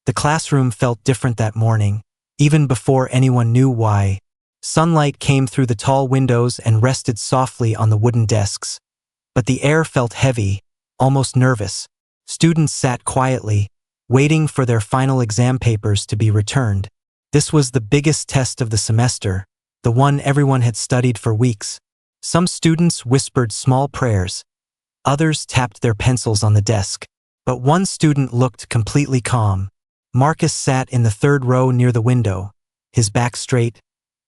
The classroom felt different that morning, even before anyone knew why. Sunlight came through the tall windows and rested softly on the wooden desks. But the air felt heavy, almost nervous. Students sat quietly, waiting for their final exam papers to be returned. This was the biggest test of the semester, the one everyone had studied for weeks. Some students whispered small prayers. Others tapped their pencils on the desk. But one student looked completely calm. Marcus sat in the third row near the window, his back straight,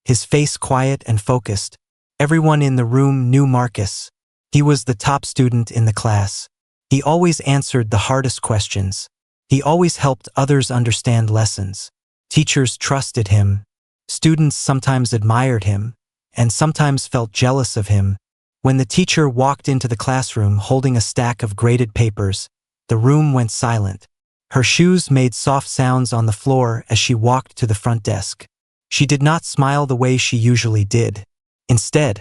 his face quiet and focused. Everyone in the room knew Marcus. He was the top student in the class. He always answered the hardest questions. He always helped others understand lessons. Teachers trusted him. Students sometimes admired him, and sometimes felt jealous of him. When the teacher walked into the classroom holding a stack of graded papers, the room went silent. Her shoes made soft sounds on the floor as she walked to the front desk. She did not smile the way she usually did. Instead,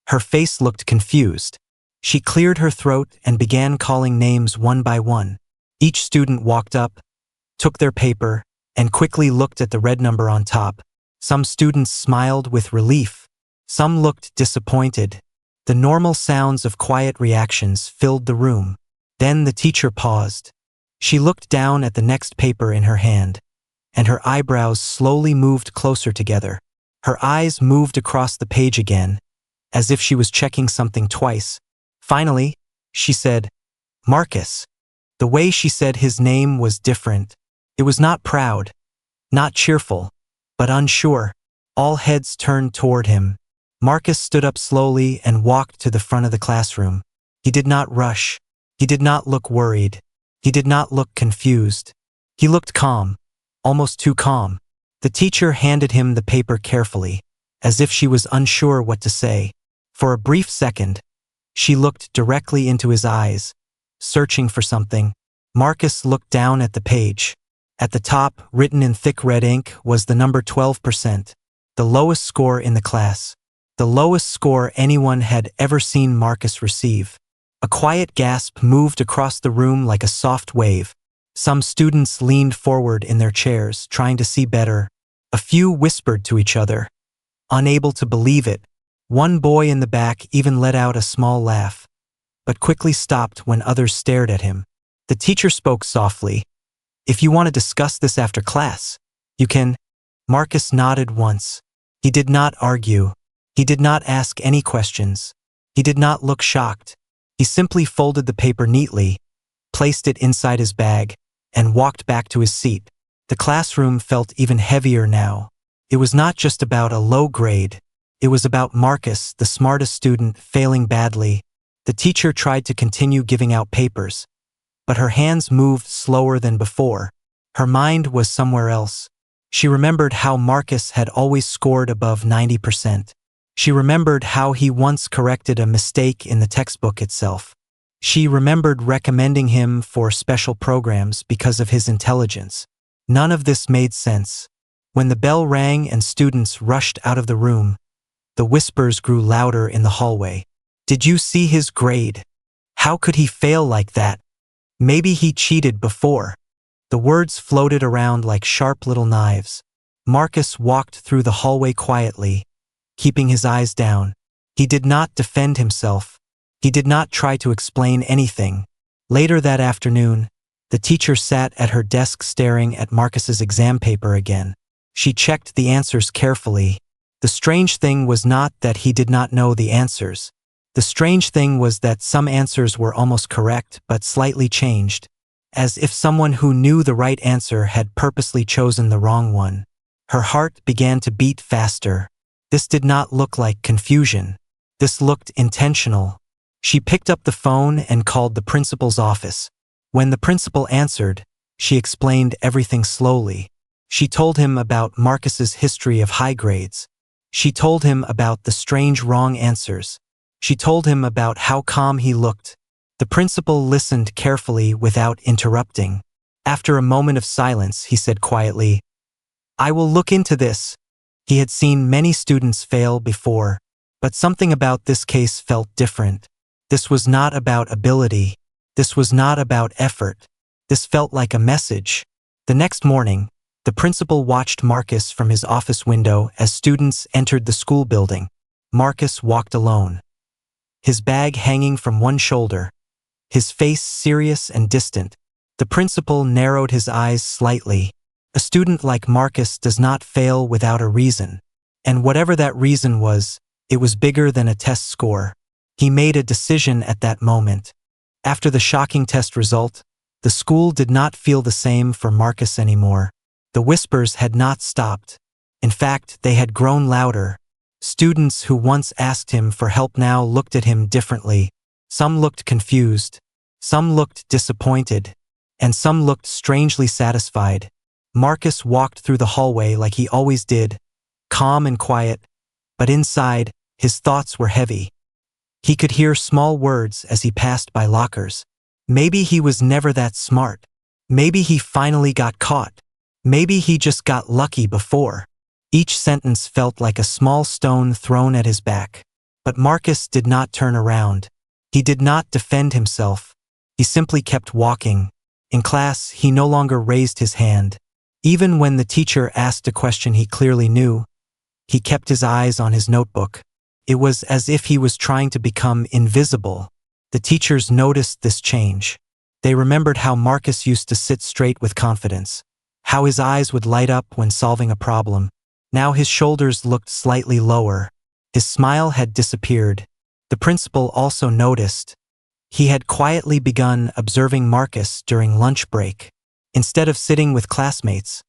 her face looked confused. She cleared her throat and began calling names one by one. Each student walked up, took their paper, and quickly looked at the red number on top. Some students smiled with relief. Some looked disappointed. The normal sounds of quiet reactions filled the room. Then the teacher paused. She looked down at the next paper in her hand, and her eyebrows slowly moved closer together. Her eyes moved across the page again, as if she was checking something twice. Finally, she said, "Marcus." The way she said his name was different. It was not proud, not cheerful, but unsure. All heads turned toward him. Marcus stood up slowly and walked to the front of the classroom. He did not rush. He did not look worried. He did not look confused. He looked calm, almost too calm. The teacher handed him the paper carefully, as if she was unsure what to say. For a brief second, she looked directly into his eyes, searching for something. Marcus looked down at the page. At the top, written in thick red ink, was the number 12%, the lowest score in the class. The lowest score anyone had ever seen Marcus receive. A quiet gasp moved across the room like a soft wave. Some students leaned forward in their chairs, trying to see better. A few whispered to each other, unable to believe it. One boy in the back even let out a small laugh, but quickly stopped when others stared at him. The teacher spoke softly. "If you want to discuss this after class, you can." Marcus nodded once. He did not argue. He did not ask any questions. He did not look shocked. He simply folded the paper neatly, placed it inside his bag, and walked back to his seat. The classroom felt even heavier now. It was not just about a low grade. It was about Marcus, the smartest student, failing badly. The teacher tried to continue giving out papers, but her hands moved slower than before. Her mind was somewhere else. She remembered how Marcus had always scored above 90%. She remembered how he once corrected a mistake in the textbook itself. She remembered recommending him for special programs because of his intelligence. None of this made sense. When the bell rang and students rushed out of the room, the whispers grew louder in the hallway. "Did you see his grade? How could he fail like that? Maybe he cheated before." The words floated around like sharp little knives. Marcus walked through the hallway quietly, keeping his eyes down. He did not defend himself. He did not try to explain anything. Later that afternoon, the teacher sat at her desk staring at Marcus's exam paper again. She checked the answers carefully. The strange thing was not that he did not know the answers. The strange thing was that some answers were almost correct but slightly changed, as if someone who knew the right answer had purposely chosen the wrong one. Her heart began to beat faster. This did not look like confusion. This looked intentional. She picked up the phone and called the principal's office. When the principal answered, she explained everything slowly. She told him about Marcus's history of high grades. She told him about the strange wrong answers. She told him about how calm he looked. The principal listened carefully without interrupting. After a moment of silence, he said quietly, "I will look into this." He had seen many students fail before, but something about this case felt different. This was not about ability. This was not about effort. This felt like a message. The next morning, the principal watched Marcus from his office window as students entered the school building. Marcus walked alone, his bag hanging from one shoulder, his face serious and distant. The principal narrowed his eyes slightly. A student like Marcus does not fail without a reason. And whatever that reason was, it was bigger than a test score. He made a decision at that moment. After the shocking test result, the school did not feel the same for Marcus anymore. The whispers had not stopped. In fact, they had grown louder. Students who once asked him for help now looked at him differently. Some looked confused, some looked disappointed, and some looked strangely satisfied. Marcus walked through the hallway like he always did, calm and quiet, but inside, his thoughts were heavy. He could hear small words as he passed by lockers. Maybe he was never that smart. Maybe he finally got caught. Maybe he just got lucky before. Each sentence felt like a small stone thrown at his back. But Marcus did not turn around. He did not defend himself. He simply kept walking. In class, he no longer raised his hand. Even when the teacher asked a question he clearly knew, he kept his eyes on his notebook. It was as if he was trying to become invisible. The teachers noticed this change. They remembered how Marcus used to sit straight with confidence, how his eyes would light up when solving a problem. Now his shoulders looked slightly lower. His smile had disappeared. The principal also noticed. He had quietly begun observing Marcus during lunch break. Instead of sitting with classmates,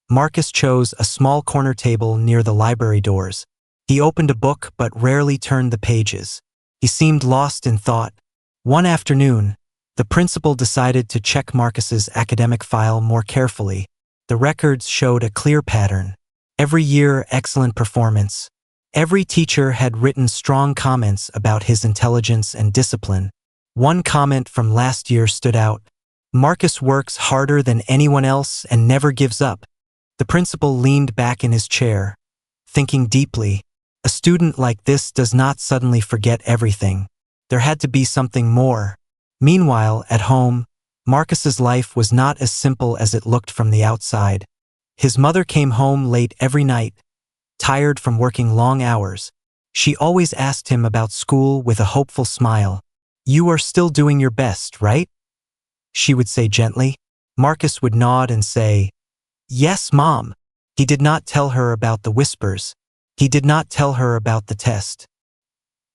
Marcus chose a small corner table near the library doors. He opened a book but rarely turned the pages. He seemed lost in thought. One afternoon, the principal decided to check Marcus's academic file more carefully. The records showed a clear pattern. Every year, excellent performance. Every teacher had written strong comments about his intelligence and discipline. One comment from last year stood out. Marcus works harder than anyone else and never gives up. The principal leaned back in his chair, thinking deeply. A student like this does not suddenly forget everything. There had to be something more. Meanwhile, at home, Marcus's life was not as simple as it looked from the outside. His mother came home late every night, tired from working long hours. She always asked him about school with a hopeful smile. "You are still doing your best, right?" she would say gently. Marcus would nod and say, "Yes, Mom." He did not tell her about the whispers. He did not tell her about the test.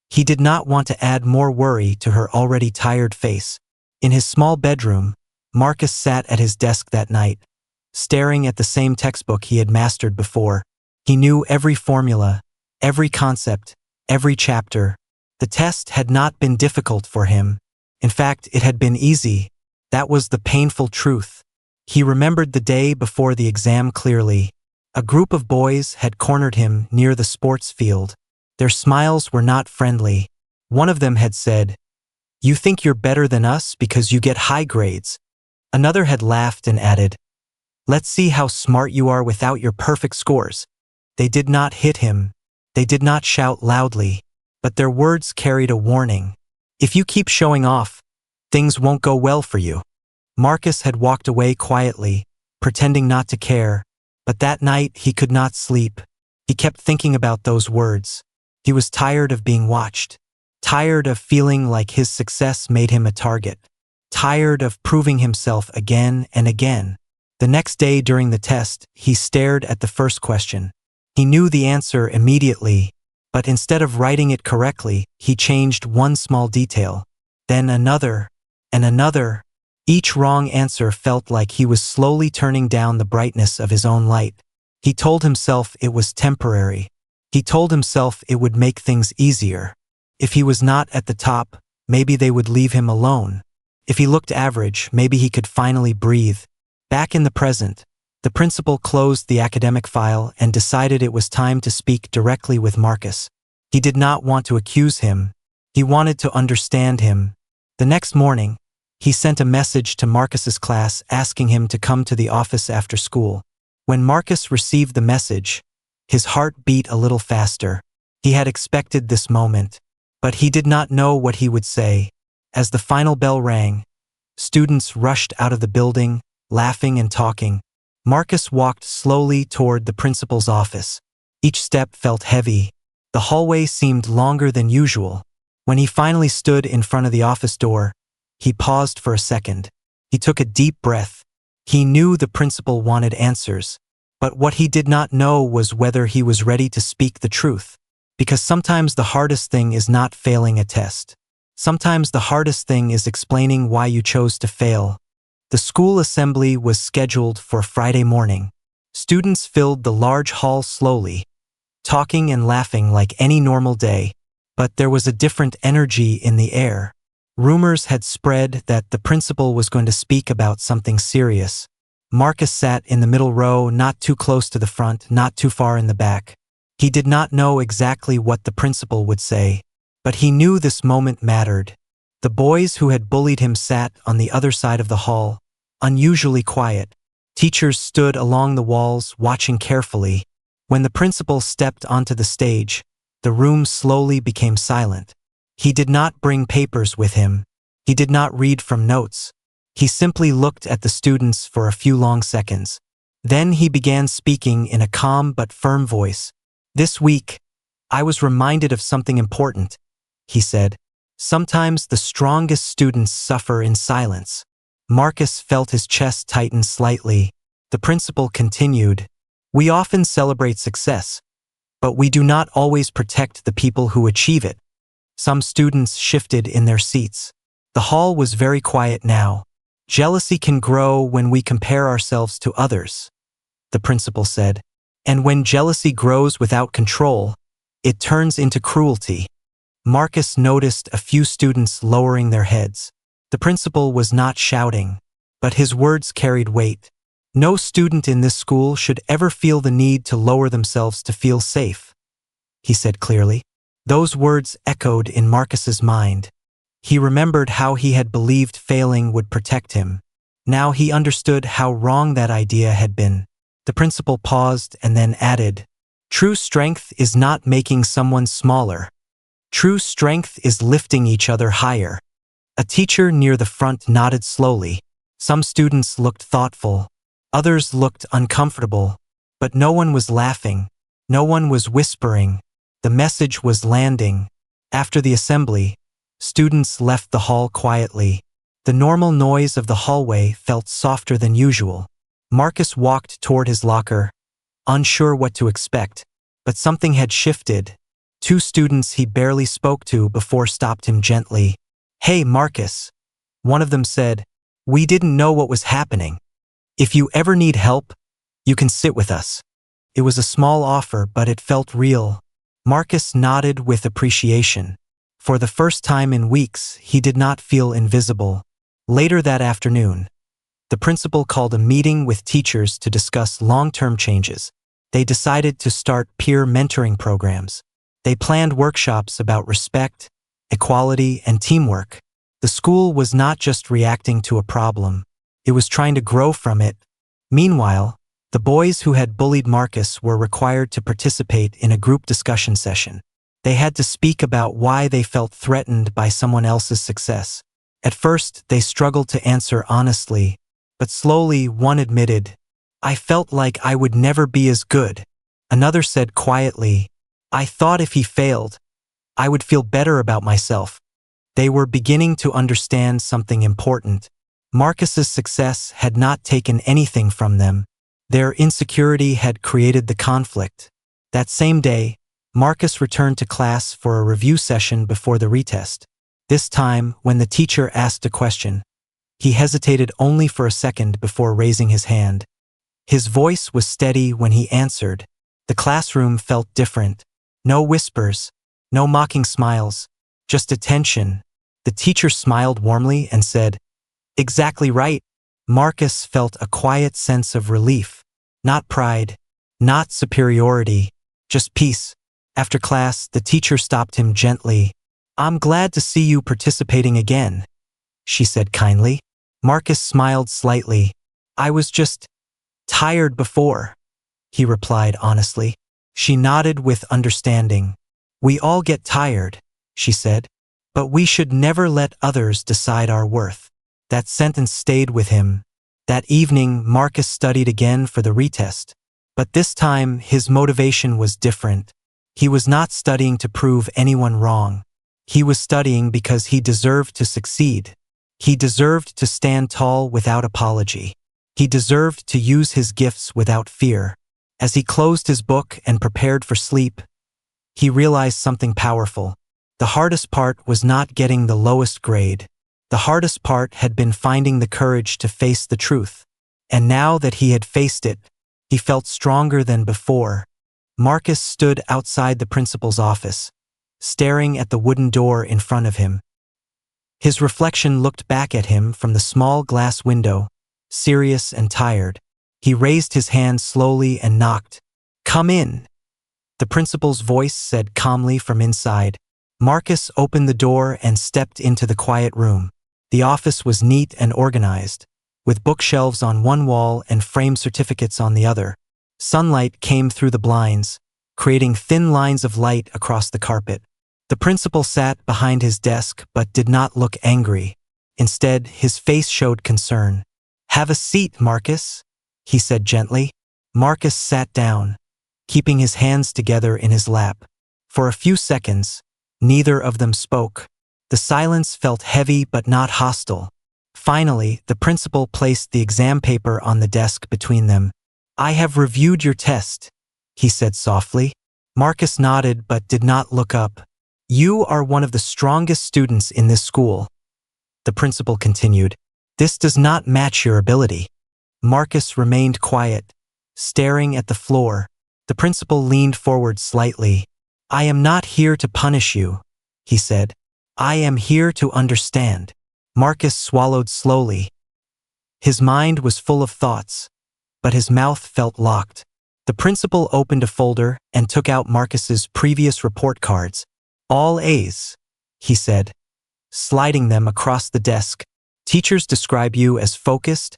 He did not want to add more worry to her already tired face. In his small bedroom, Marcus sat at his desk that night, staring at the same textbook he had mastered before. He knew every formula, every concept, every chapter. The test had not been difficult for him. In fact, it had been easy. That was the painful truth. He remembered the day before the exam clearly. A group of boys had cornered him near the sports field. Their smiles were not friendly. One of them had said, "You think you're better than us because you get high grades." Another had laughed and added, "Let's see how smart you are without your perfect scores." They did not hit him. They did not shout loudly. But their words carried a warning. If you keep showing off, things won't go well for you. Marcus had walked away quietly, pretending not to care. But that night he could not sleep. He kept thinking about those words. He was tired of being watched. Tired of feeling like his success made him a target. Tired of proving himself again and again. The next day during the test, he stared at the first question. He knew the answer immediately, but instead of writing it correctly, he changed one small detail. Then another, and another. Each wrong answer felt like he was slowly turning down the brightness of his own light. He told himself it was temporary. He told himself it would make things easier. If he was not at the top, maybe they would leave him alone. If he looked average, maybe he could finally breathe. Back in the present, the principal closed the academic file and decided it was time to speak directly with Marcus. He did not want to accuse him. He wanted to understand him. The next morning, he sent a message to Marcus's class asking him to come to the office after school. When Marcus received the message, his heart beat a little faster. He had expected this moment, but he did not know what he would say. As the final bell rang, students rushed out of the building, laughing and talking. Marcus walked slowly toward the principal's office. Each step felt heavy. The hallway seemed longer than usual. When he finally stood in front of the office door, he paused for a second. He took a deep breath. He knew the principal wanted answers, but what he did not know was whether he was ready to speak the truth. Because sometimes the hardest thing is not failing a test. Sometimes the hardest thing is explaining why you chose to fail. The school assembly was scheduled for Friday morning. Students filled the large hall slowly, talking and laughing like any normal day, but there was a different energy in the air. Rumors had spread that the principal was going to speak about something serious. Marcus sat in the middle row, not too close to the front, not too far in the back. He did not know exactly what the principal would say, but he knew this moment mattered. The boys who had bullied him sat on the other side of the hall, unusually quiet. Teachers stood along the walls, watching carefully. When the principal stepped onto the stage, the room slowly became silent. He did not bring papers with him. He did not read from notes. He simply looked at the students for a few long seconds. Then he began speaking in a calm but firm voice. "This week, I was reminded of something important," he said. "Sometimes the strongest students suffer in silence." Marcus felt his chest tighten slightly. The principal continued, "We often celebrate success, but we do not always protect the people who achieve it." Some students shifted in their seats. The hall was very quiet now. "Jealousy can grow when we compare ourselves to others," the principal said. "And when jealousy grows without control, it turns into cruelty." Marcus noticed a few students lowering their heads. The principal was not shouting, but his words carried weight. No student in this school should ever feel the need to lower themselves to feel safe, he said clearly. Those words echoed in Marcus's mind. He remembered how he had believed failing would protect him. Now he understood how wrong that idea had been. The principal paused and then added, "True strength is not making someone smaller. True strength is lifting each other higher." A teacher near the front nodded slowly. Some students looked thoughtful. Others looked uncomfortable. But no one was laughing. No one was whispering. The message was landing. After the assembly, students left the hall quietly. The normal noise of the hallway felt softer than usual. Marcus walked toward his locker, unsure what to expect. But something had shifted. Two students he barely spoke to before stopped him gently. "Hey, Marcus," one of them said. "We didn't know what was happening. If you ever need help, you can sit with us." It was a small offer, but it felt real. Marcus nodded with appreciation. For the first time in weeks, he did not feel invisible. Later that afternoon, the principal called a meeting with teachers to discuss long-term changes. They decided to start peer mentoring programs. They planned workshops about respect, equality, and teamwork. The school was not just reacting to a problem. It was trying to grow from it. Meanwhile, the boys who had bullied Marcus were required to participate in a group discussion session. They had to speak about why they felt threatened by someone else's success. At first, they struggled to answer honestly, but slowly one admitted, "I felt like I would never be as good." Another said quietly, "I thought if he failed, I would feel better about myself." They were beginning to understand something important. Marcus's success had not taken anything from them. Their insecurity had created the conflict. That same day, Marcus returned to class for a review session before the retest. This time, when the teacher asked a question, he hesitated only for a second before raising his hand. His voice was steady when he answered. The classroom felt different. No whispers, no mocking smiles, just attention. The teacher smiled warmly and said, "Exactly right." Marcus felt a quiet sense of relief. Not pride, not superiority, just peace. After class, the teacher stopped him gently. "I'm glad to see you participating again," she said kindly. Marcus smiled slightly. "I was just tired before," he replied honestly. She nodded with understanding. "We all get tired," she said, "but we should never let others decide our worth." That sentence stayed with him. That evening, Marcus studied again for the retest. But this time, his motivation was different. He was not studying to prove anyone wrong. He was studying because he deserved to succeed. He deserved to stand tall without apology. He deserved to use his gifts without fear. As he closed his book and prepared for sleep, he realized something powerful. The hardest part was not getting the lowest grade. The hardest part had been finding the courage to face the truth. And now that he had faced it, he felt stronger than before. Marcus stood outside the principal's office, staring at the wooden door in front of him. His reflection looked back at him from the small glass window, serious and tired. He raised his hand slowly and knocked. "Come in," the principal's voice said calmly from inside. Marcus opened the door and stepped into the quiet room. The office was neat and organized, with bookshelves on one wall and framed certificates on the other. Sunlight came through the blinds, creating thin lines of light across the carpet. The principal sat behind his desk but did not look angry. Instead, his face showed concern. "Have a seat, Marcus," he said gently. Marcus sat down, keeping his hands together in his lap. For a few seconds, neither of them spoke. The silence felt heavy but not hostile. Finally, the principal placed the exam paper on the desk between them. "I have reviewed your test," he said softly. Marcus nodded but did not look up. "You are one of the strongest students in this school," the principal continued. "This does not match your ability." Marcus remained quiet, staring at the floor. The principal leaned forward slightly. "I am not here to punish you," he said. "I am here to understand." Marcus swallowed slowly. His mind was full of thoughts, but his mouth felt locked. The principal opened a folder and took out Marcus's previous report cards. "All A's," he said, sliding them across the desk. "Teachers describe you as focused,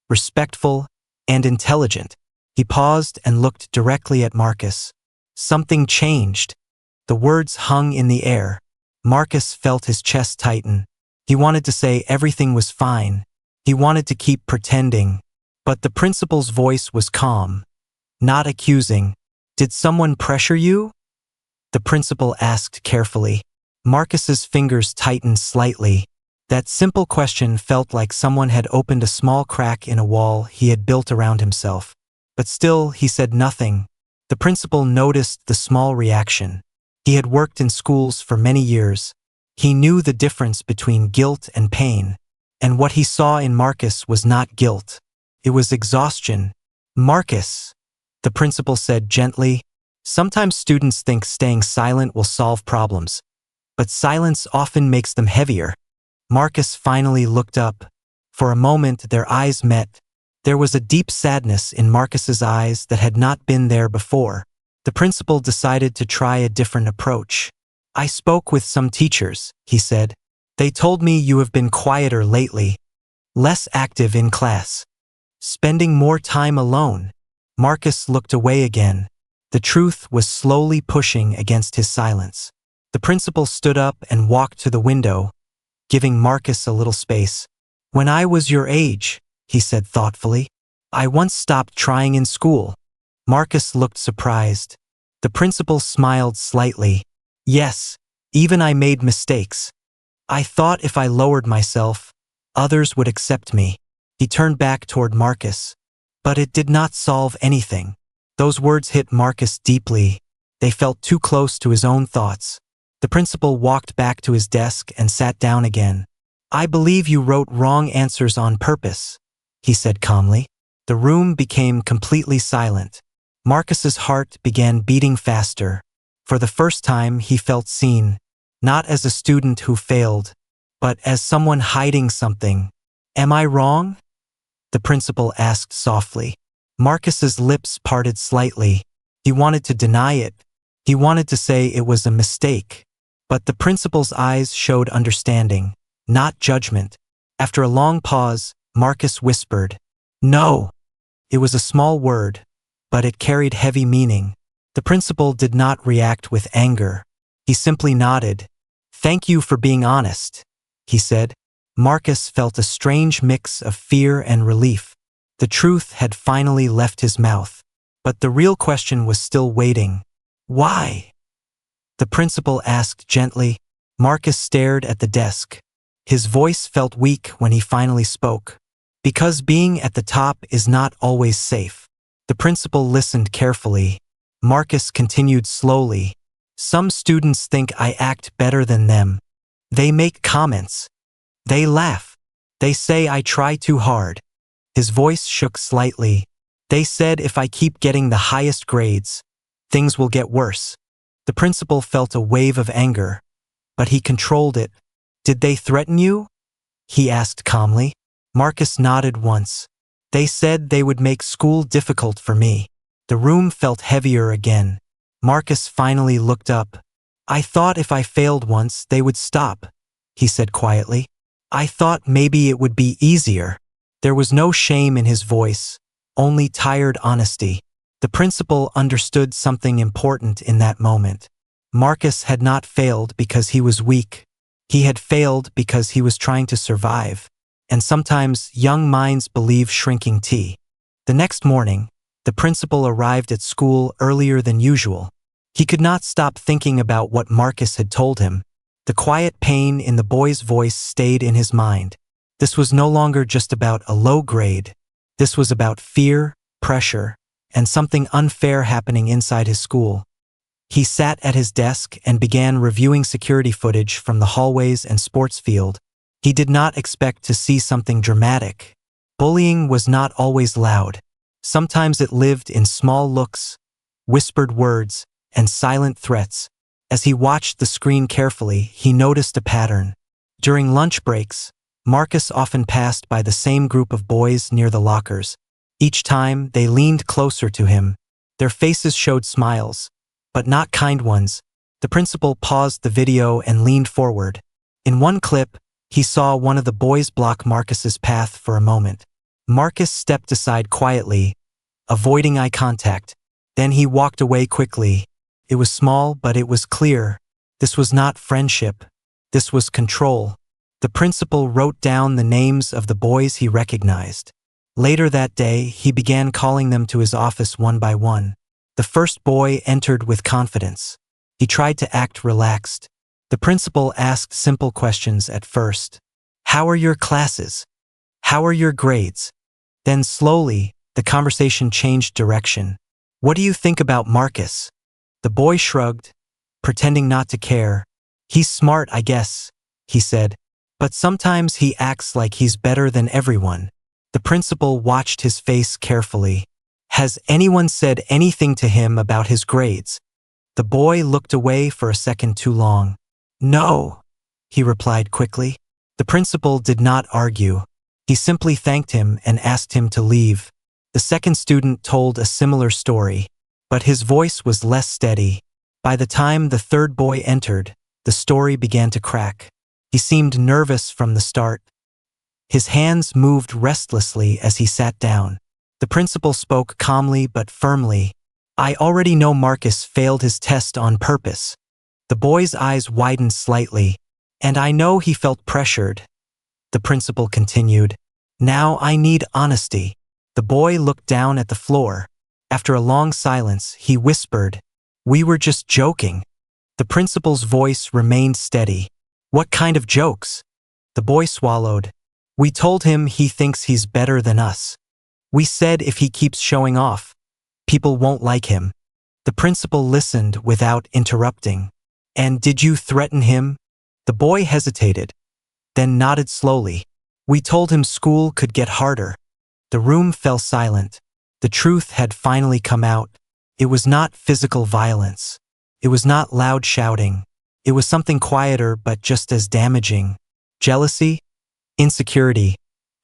respectful, and intelligent." He paused and looked directly at Marcus. Something changed. The words hung in the air. Marcus felt his chest tighten. He wanted to say everything was fine. He wanted to keep pretending. But the principal's voice was calm, not accusing. "Did someone pressure you?" the principal asked carefully. Marcus's fingers tightened slightly. That simple question felt like someone had opened a small crack in a wall he had built around himself. But still, he said nothing. The principal noticed the small reaction. He had worked in schools for many years. He knew the difference between guilt and pain. And what he saw in Marcus was not guilt. It was exhaustion. "Marcus," the principal said gently, "sometimes students think staying silent will solve problems, but silence often makes them heavier." Marcus finally looked up. For a moment, their eyes met. There was a deep sadness in Marcus's eyes that had not been there before. The principal decided to try a different approach. "I spoke with some teachers," he said. "They told me you have been quieter lately, less active in class, spending more time alone." Marcus looked away again. The truth was slowly pushing against his silence. The principal stood up and walked to the window, giving Marcus a little space. "When I was your age," he said thoughtfully, "I once stopped trying in school." Marcus looked surprised. The principal smiled slightly. "Yes, even I made mistakes. I thought if I lowered myself, others would accept me." He turned back toward Marcus. But it did not solve anything. Those words hit Marcus deeply. They felt too close to his own thoughts. The principal walked back to his desk and sat down again. "I believe you wrote wrong answers on purpose," he said calmly. The room became completely silent. Marcus's heart began beating faster. For the first time, he felt seen, not as a student who failed, but as someone hiding something. "Am I wrong?" the principal asked softly. Marcus's lips parted slightly. He wanted to deny it. He wanted to say it was a mistake. But the principal's eyes showed understanding, not judgment. After a long pause, Marcus whispered, "No." It was a small word, but it carried heavy meaning. The principal did not react with anger. He simply nodded. "Thank you for being honest," he said. Marcus felt a strange mix of fear and relief. The truth had finally left his mouth. But the real question was still waiting. Why? The principal asked gently. Marcus stared at the desk. His voice felt weak when he finally spoke. Because being at the top is not always safe. The principal listened carefully. Marcus continued slowly. Some students think I act better than them. They make comments. They laugh. They say I try too hard. His voice shook slightly. They said if I keep getting the highest grades, things will get worse. The principal felt a wave of anger, but he controlled it. Did they threaten you? He asked calmly. Marcus nodded once. They said they would make school difficult for me. The room felt heavier again. Marcus finally looked up. I thought if I failed once, they would stop, he said quietly. I thought maybe it would be easier. There was no shame in his voice, only tired honesty. The principal understood something important in that moment. Marcus had not failed because he was weak. He had failed because he was trying to survive. And sometimes young minds believe shrinking tea. The next morning, the principal arrived at school earlier than usual. He could not stop thinking about what Marcus had told him. The quiet pain in the boy's voice stayed in his mind. This was no longer just about a low grade. This was about fear, pressure, and something unfair happening inside his school. He sat at his desk and began reviewing security footage from the hallways and sports field. He did not expect to see something dramatic. Bullying was not always loud. Sometimes it lived in small looks, whispered words, and silent threats. As he watched the screen carefully, he noticed a pattern. During lunch breaks, Marcus often passed by the same group of boys near the lockers. Each time, they leaned closer to him. Their faces showed smiles, but not kind ones. The principal paused the video and leaned forward. In one clip, he saw one of the boys block Marcus's path for a moment. Marcus stepped aside quietly, avoiding eye contact. Then he walked away quickly. It was small, but it was clear. This was not friendship. This was control. The principal wrote down the names of the boys he recognized. Later that day, he began calling them to his office one by one. The first boy entered with confidence. He tried to act relaxed. The principal asked simple questions at first. How are your classes? How are your grades? Then slowly, the conversation changed direction. What do you think about Marcus? The boy shrugged, pretending not to care. He's smart, I guess, he said. But sometimes he acts like he's better than everyone. The principal watched his face carefully. Has anyone said anything to him about his grades? The boy looked away for a second too long. No, he replied quickly. The principal did not argue. He simply thanked him and asked him to leave. The second student told a similar story, but his voice was less steady. By the time the third boy entered, the story began to crack. He seemed nervous from the start. His hands moved restlessly as he sat down. The principal spoke calmly but firmly. I already know Marcus failed his test on purpose. The boy's eyes widened slightly. And I know he felt pressured. The principal continued. Now I need honesty. The boy looked down at the floor. After a long silence, he whispered, We were just joking. The principal's voice remained steady. What kind of jokes? The boy swallowed. We told him he thinks he's better than us. We said if he keeps showing off, people won't like him. The principal listened without interrupting. And did you threaten him? The boy hesitated, then nodded slowly. We told him school could get harder. The room fell silent. The truth had finally come out. It was not physical violence. It was not loud shouting. It was something quieter but just as damaging. Jealousy, insecurity,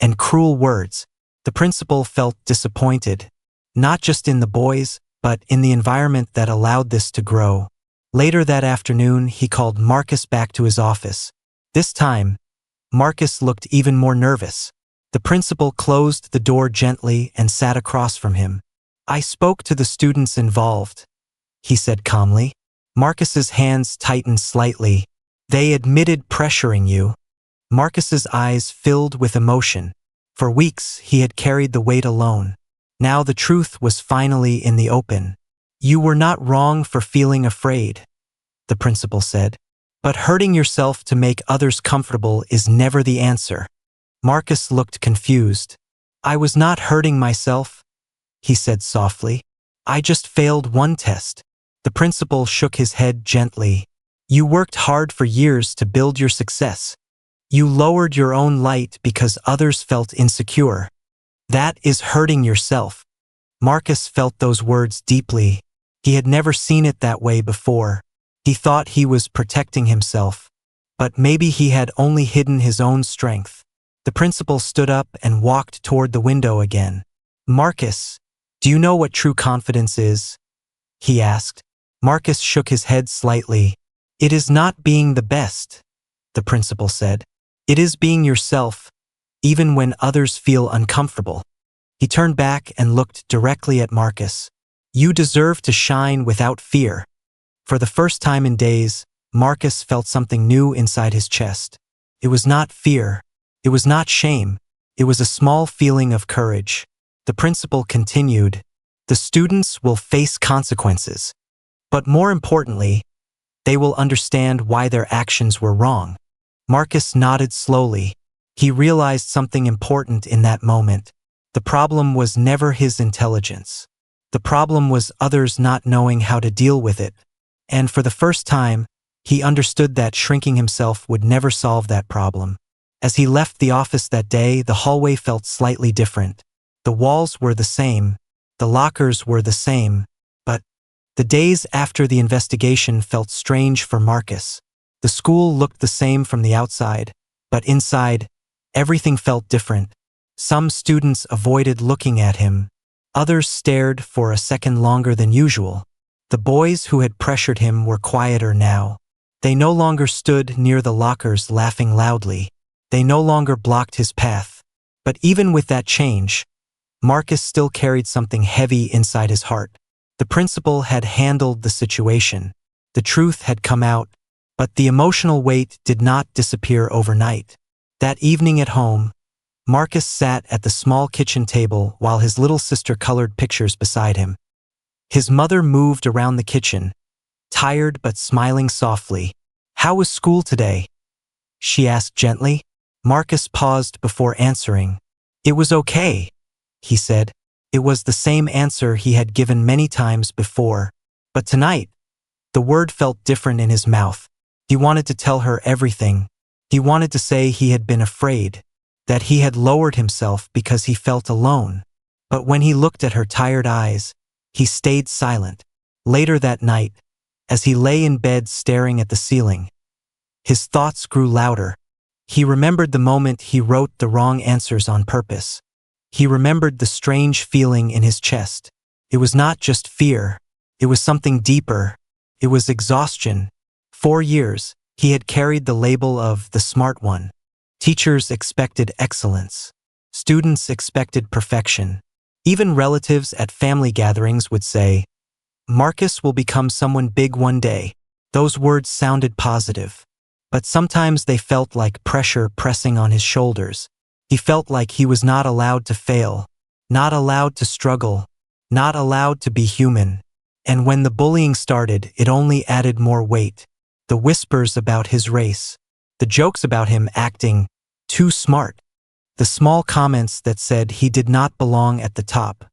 and cruel words. The principal felt disappointed, not just in the boys, but in the environment that allowed this to grow. Later that afternoon, he called Marcus back to his office. This time, Marcus looked even more nervous. The principal closed the door gently and sat across from him. I spoke to the students involved, he said calmly. Marcus's hands tightened slightly. They admitted pressuring you. Marcus's eyes filled with emotion. For weeks, he had carried the weight alone. Now the truth was finally in the open. "You were not wrong for feeling afraid," the principal said. "But hurting yourself to make others comfortable is never the answer." Marcus looked confused. "I was not hurting myself," he said softly. "I just failed one test." The principal shook his head gently. "You worked hard for years to build your success. You lowered your own light because others felt insecure. That is hurting yourself." Marcus felt those words deeply. He had never seen it that way before. He thought he was protecting himself, but maybe he had only hidden his own strength. The principal stood up and walked toward the window again. "Marcus, do you know what true confidence is?" he asked. Marcus shook his head slightly. "It is not being the best," the principal said. "It is being yourself, even when others feel uncomfortable." He turned back and looked directly at Marcus. "You deserve to shine without fear." For the first time in days, Marcus felt something new inside his chest. It was not fear. It was not shame. It was a small feeling of courage. The principal continued, "The students will face consequences. But more importantly, they will understand why their actions were wrong." Marcus nodded slowly. He realized something important in that moment. The problem was never his intelligence. The problem was others not knowing how to deal with it. And for the first time, he understood that shrinking himself would never solve that problem. As he left the office that day, the hallway felt slightly different. The walls were the same. The lockers were the same. But the days after the investigation felt strange for Marcus. The school looked the same from the outside, but inside, everything felt different. Some students avoided looking at him. Others stared for a second longer than usual. The boys who had pressured him were quieter now. They no longer stood near the lockers laughing loudly. They no longer blocked his path. But even with that change, Marcus still carried something heavy inside his heart. The principal had handled the situation. The truth had come out, but the emotional weight did not disappear overnight. That evening at home, Marcus sat at the small kitchen table while his little sister colored pictures beside him. His mother moved around the kitchen, tired but smiling softly. "How was school today?" she asked gently. Marcus paused before answering. "It was okay," he said. It was the same answer he had given many times before. But tonight, the word felt different in his mouth. He wanted to tell her everything. He wanted to say he had been afraid, that he had lowered himself because he felt alone. But when he looked at her tired eyes, he stayed silent. Later that night, as he lay in bed staring at the ceiling, his thoughts grew louder. He remembered the moment he wrote the wrong answers on purpose. He remembered the strange feeling in his chest. It was not just fear. It was something deeper. It was exhaustion. 4 years, he had carried the label of the smart one. Teachers expected excellence. Students expected perfection. Even relatives at family gatherings would say, "Marcus will become someone big one day." Those words sounded positive, but sometimes they felt like pressure pressing on his shoulders. He felt like he was not allowed to fail, not allowed to struggle, not allowed to be human. And when the bullying started, it only added more weight. The whispers about his race, the jokes about him acting too smart, the small comments that said he did not belong at the top.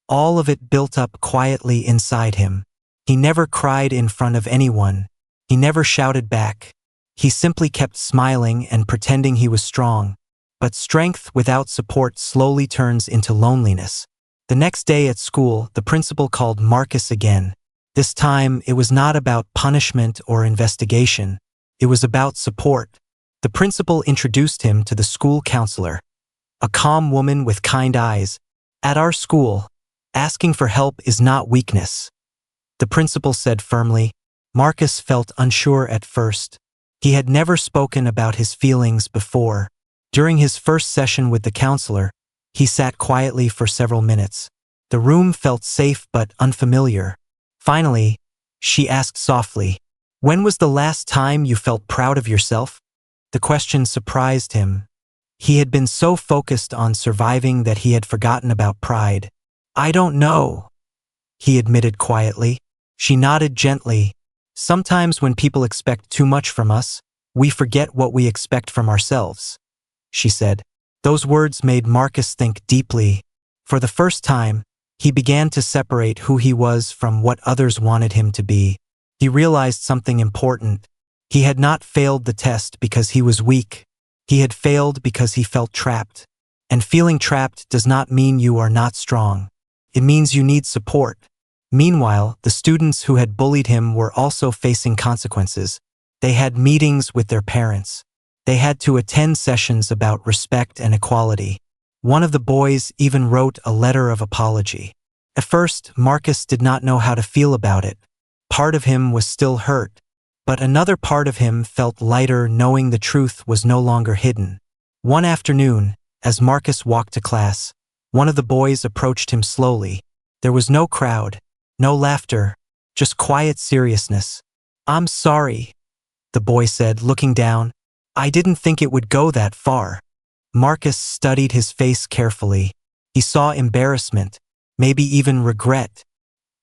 All of it built up quietly inside him. He never cried in front of anyone. He never shouted back. He simply kept smiling and pretending he was strong. But strength without support slowly turns into loneliness. The next day at school, the principal called Marcus again. This time, it was not about punishment or investigation. It was about support. The principal introduced him to the school counselor, a calm woman with kind eyes. "At our school, asking for help is not weakness," the principal said firmly. Marcus felt unsure at first. He had never spoken about his feelings before. During his first session with the counselor, he sat quietly for several minutes. The room felt safe but unfamiliar. Finally, she asked softly, "When was the last time you felt proud of yourself?" The question surprised him. He had been so focused on surviving that he had forgotten about pride. "I don't know," he admitted quietly. She nodded gently. "Sometimes when people expect too much from us, we forget what we expect from ourselves," she said. Those words made Marcus think deeply. For the first time, he began to separate who he was from what others wanted him to be. He realized something important. He had not failed the test because he was weak. He had failed because he felt trapped. And feeling trapped does not mean you are not strong. It means you need support. Meanwhile, the students who had bullied him were also facing consequences. They had meetings with their parents. They had to attend sessions about respect and equality. One of the boys even wrote a letter of apology. At first, Marcus did not know how to feel about it. Part of him was still hurt, but another part of him felt lighter knowing the truth was no longer hidden. One afternoon, as Marcus walked to class, one of the boys approached him slowly. There was no crowd, no laughter, just quiet seriousness. "I'm sorry," the boy said, looking down. "I didn't think it would go that far." Marcus studied his face carefully. He saw embarrassment, maybe even regret.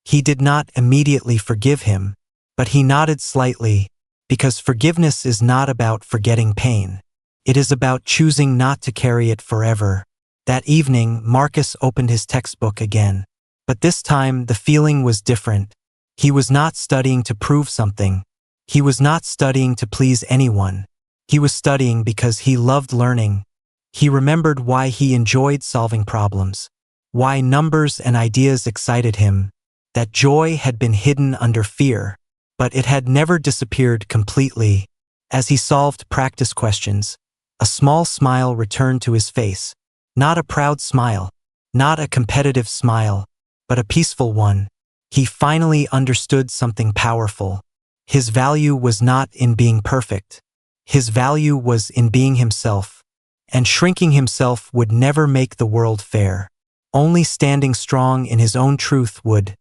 He did not immediately forgive him, but he nodded slightly, because forgiveness is not about forgetting pain. It is about choosing not to carry it forever. That evening, Marcus opened his textbook again. But this time, the feeling was different. He was not studying to prove something. He was not studying to please anyone. He was studying because he loved learning. He remembered why he enjoyed solving problems, why numbers and ideas excited him. That joy had been hidden under fear, but it had never disappeared completely. As he solved practice questions, a small smile returned to his face. Not a proud smile, not a competitive smile, but a peaceful one. He finally understood something powerful. His value was not in being perfect. His value was in being himself. And shrinking himself would never make the world fair. Only standing strong in his own truth would.